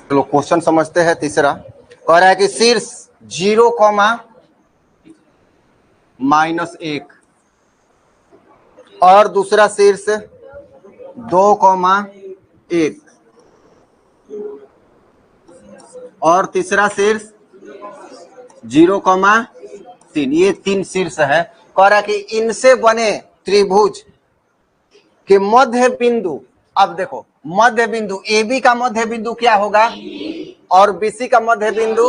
चलो क्वेश्चन समझते हैं। तीसरा कह रहा है कि शीर्ष 0,-1 और दूसरा शीर्ष 2,1 और तीसरा शीर्ष 0,3। ये 3 शीर्ष है। कह रहा है कि इनसे बने त्रिभुज के मध्य बिंदु, अब देखो मध्य बिंदु AB का मध्य बिंदु क्या होगा और BC का मध्य बिंदु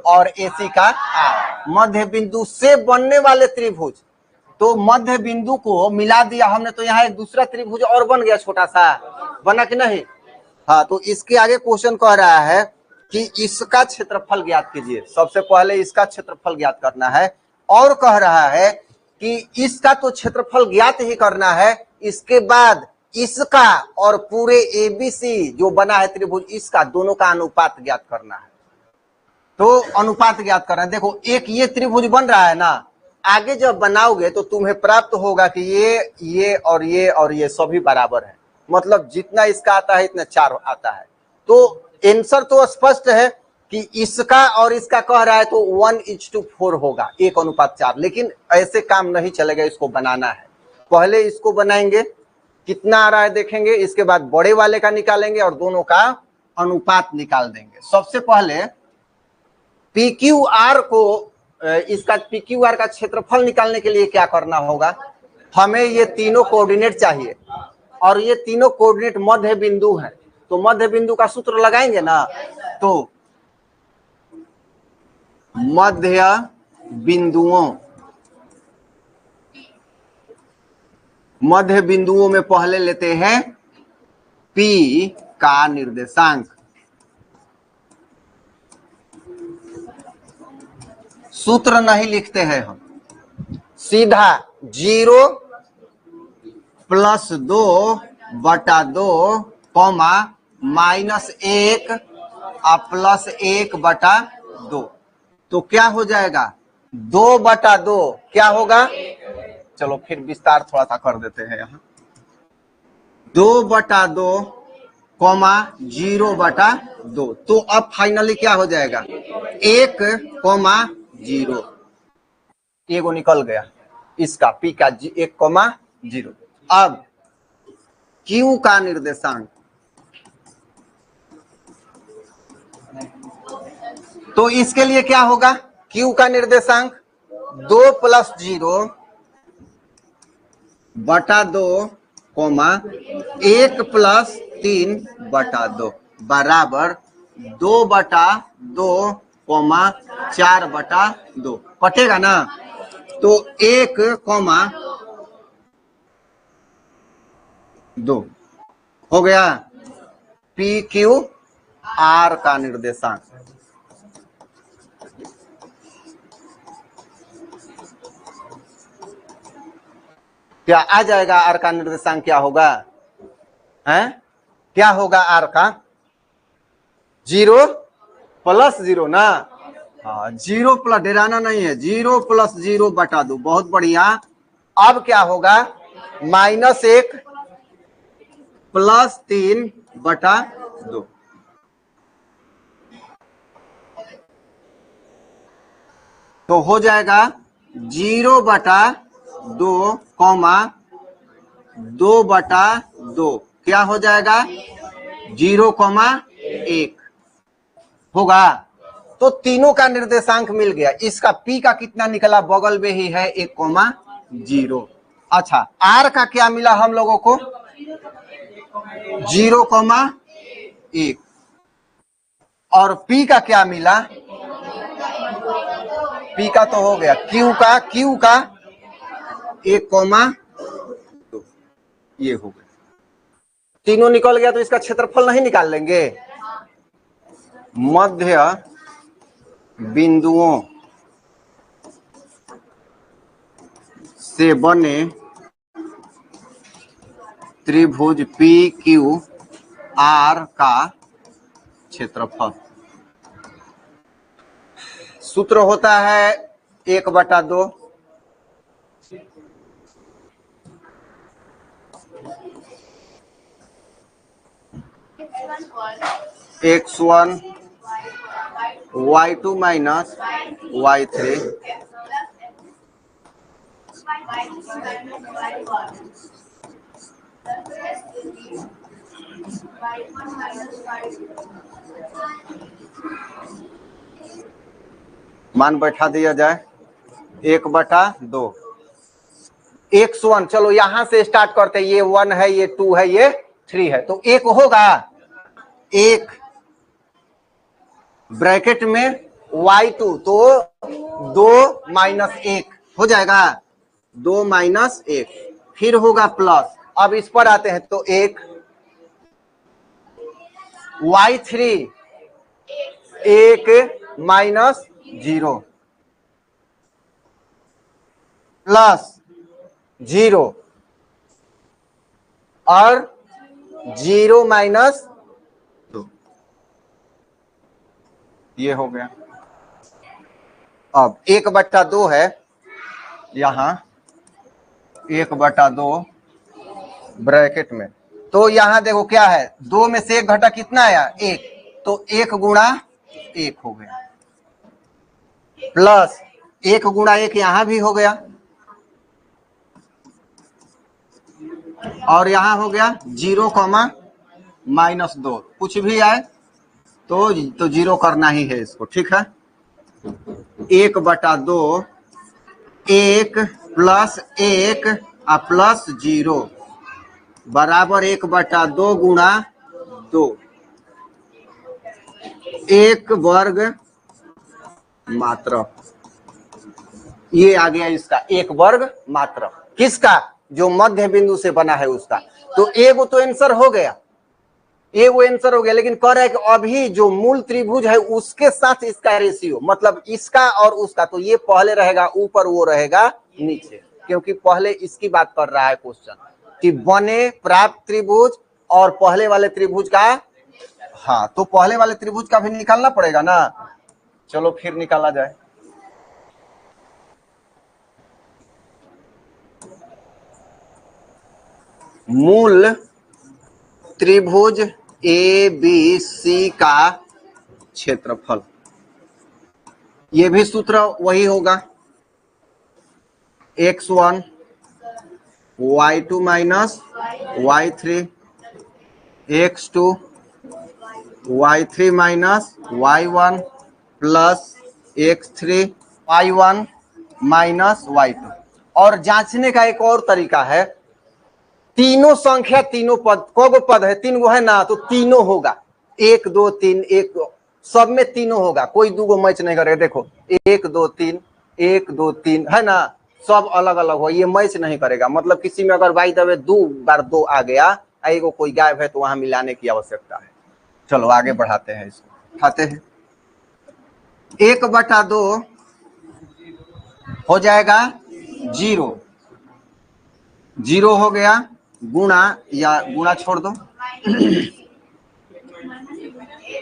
और AC का मध्य बिंदु से बनने वाले त्रिभुज। तो मध्य बिंदु को मिला दिया हमने, तो यहाँ एक दूसरा त्रिभुज और बन गया, छोटा सा बना कि नहीं। हाँ, तो इसके आगे क्वेश्चन कह रहा है कि इसका क्षेत्रफल ज्ञात कीजिए। सबसे पहले इसका क्षेत्रफल ज्ञात करना है और कह रहा है कि इसका तो क्षेत्रफल ज्ञात ही करना है, इसके बाद इसका और पूरे ABC जो बना है त्रिभुज, इसका दोनों का अनुपात ज्ञात करना है। तो अनुपात ज्ञात करना है। देखो एक ये त्रिभुज बन रहा है ना, आगे जब बनाओगे तो तुम्हें प्राप्त होगा कि ये और ये सभी बराबर है, मतलब जितना इसका आता है इतना 4 आता है। तो आंसर तो स्पष्ट है कि इसका और इसका कह रहा है तो 1:4 होगा, 1:4। लेकिन ऐसे काम नहीं चलेगा, इसको बनाना है। पहले इसको बनाएंगे, कितना आ रहा है देखेंगे, इसके बाद बड़े वाले का निकालेंगे और दोनों का अनुपात निकाल देंगे। सबसे पहले PQR को, इसका PQR का क्षेत्रफल निकालने के लिए क्या करना होगा, हमें ये तीनों कोऑर्डिनेट चाहिए और ये तीनों कोऑर्डिनेट मध्य बिंदु है। तो मध्य बिंदु का सूत्र लगाएंगे ना, तो मध्य बिंदुओं में पहले लेते हैं P का निर्देशांक। सूत्र नहीं लिखते हैं हम, सीधा 0 + 2/2 -1 +1/2। तो क्या हो जाएगा, 2/2 क्या होगा, चलो फिर विस्तार थोड़ा सा कर देते हैं यहाँ। 2/2 0/2। तो अब फाइनली क्या हो जाएगा, 1,0। एगो निकल गया, इसका P का 1,0। अब Q का निर्देशांक, तो इसके लिए क्या होगा, Q का निर्देशांक 2 + 0/2, 1 + 3/2 बराबर 2/2, 4/2। कटेगा ना, तो 1,2 हो गया PQR का निर्देशांक। क्या आ जाएगा, आर का निर्देशांक क्या होगा, हैं क्या होगा आर का, 0 + 0 ना। हाँ, 0 प्लस, डराना नहीं है, 0 + 0/2। बहुत बढ़िया। अब क्या होगा, -1 + 3/2। तो हो जाएगा 0/2, 2/2। क्या हो जाएगा, 0,1 होगा। तो तीनों का निर्देशांक मिल गया। इसका P का कितना निकला, बगल में ही है 1,0। अच्छा, R का क्या मिला हम लोगों को, 0,1। और P का क्या मिला, P का तो हो गया, Q का 1,2। ये हो गया, तीनों निकल गया। तो इसका क्षेत्रफल नहीं निकाल लेंगे, मध्य बिंदुओं से बने त्रिभुज PQR का क्षेत्रफल। सूत्र होता है 1/2, x1 y2 माइनस y3 मान बैठा दिया जाए 1/2 x1। चलो यहां से स्टार्ट करते हैं, ये 1 है, ये 2 है, ये 3 है, तो एक होगा, एक ब्रैकेट में y2 तो 2 माइनस 1 हो जाएगा, 2 माइनस 1, फिर होगा प्लस। अब इस पर आते हैं तो एक y3 1 माइनस 0 प्लस 0 और 0 माइनस 2, ये हो गया। अब 1/2 है, यहां 1/2 ब्रैकेट में, तो यहां देखो क्या है, 2 में से 1 घटा कितना आया, 1, तो 1 गुणा 1 हो गया, प्लस 1 गुणा 1 यहां भी हो गया, और यहां हो गया 0, -2, कुछ भी आए तो 0 करना ही है इसको, ठीक है। 1/2 1 प्लस 1 प्लस 0 बराबर 1/2 गुणा 2, 1 वर्ग मात्र, ये आ गया इसका 1 वर्ग मात्र, किसका, जो मध्य बिंदु से बना है उसका। तो एगो तो आंसर हो गया, एगो आंसर हो गया, लेकिन कह रहा है कि अभी जो मूल त्रिभुज है उसके साथ इसका रेशियो, मतलब इसका और उसका, तो ये पहले रहेगा ऊपर, वो रहेगा नीचे, क्योंकि पहले इसकी बात कर रहा है क्वेश्चन कि बने प्राप्त त्रिभुज और पहले वाले त्रिभुज का, हाँ, तो पहले वाले त्रिभुज का भी निकालना पड़ेगा ना। चलो फिर निकाला जाए। मूल त्रिभुज ABC का क्षेत्रफल, ये भी सूत्र वही होगा, x1 y2 minus y3 x2 y3 minus y1 plus x3 y1 minus y2। और जांचने का एक और तरीका है, तीनों संख्या, तीनों पद, कौगो पद है, 3 गो है ना, तो तीनों होगा, 1 2 3, 1 2, सब में तीनों होगा, कोई 2 गो मैच नहीं करेगा। देखो 1 2 3, 1 2 3 है ना, सब अलग अलग हो, ये मैच नहीं करेगा, मतलब किसी में अगर बाई दबे 2 बार 2 आ गया, एगो कोई गायब है तो वहां मिलाने की आवश्यकता है। चलो आगे बढ़ाते हैं, इसको उठाते हैं। 1/2 हो जाएगा 0, 0 हो गया, गुणा, या गुणा छोड़ दो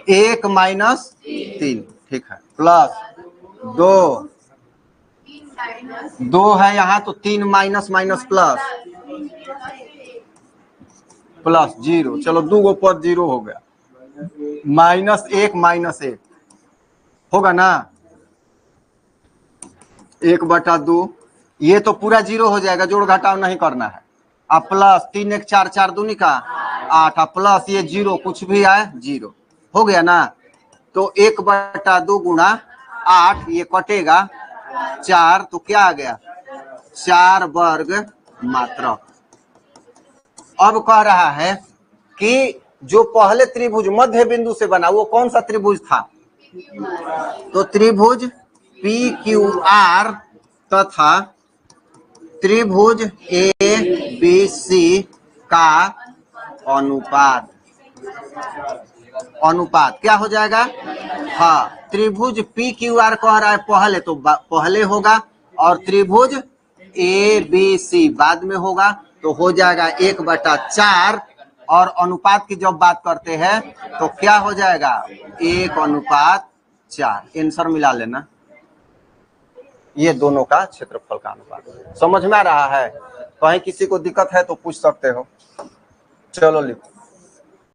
1 माइनस 3, ठीक है, प्लस 2 है यहाँ, तो 3 माइनस माइनस प्लस 0, चलो 2 गो पद 0 हो गया, -1 होगा ना, 1/2, ये तो पूरा 0 हो जाएगा, जोड़ घटाव नहीं करना है। अब प्लस 3 1 4 4 दूनी का 8, प्लस ये 0, कुछ भी आए 0 हो गया ना। तो 1/2 गुणा 8, ये कटेगा 4, तो क्या आ गया, 4 वर्ग मात्र। अब कह रहा है कि जो पहले त्रिभुज मध्य बिंदु से बना वो कौन सा त्रिभुज था, तो त्रिभुज PQR तथा त्रिभुज ABC का अनुपात, अनुपात क्या हो जाएगा, हाँ, त्रिभुज PQR कह रहा है पहले, तो पहले होगा, और त्रिभुज ABC बाद में होगा, तो हो जाएगा 1/4, और अनुपात की जब बात करते हैं तो क्या हो जाएगा, 1/4, आंसर मिला लेना, ये दोनों का क्षेत्रफल का अनुपात। समझ में आ रहा है, कहीं किसी को दिक्कत है तो पूछ सकते हो। चलो लिखो।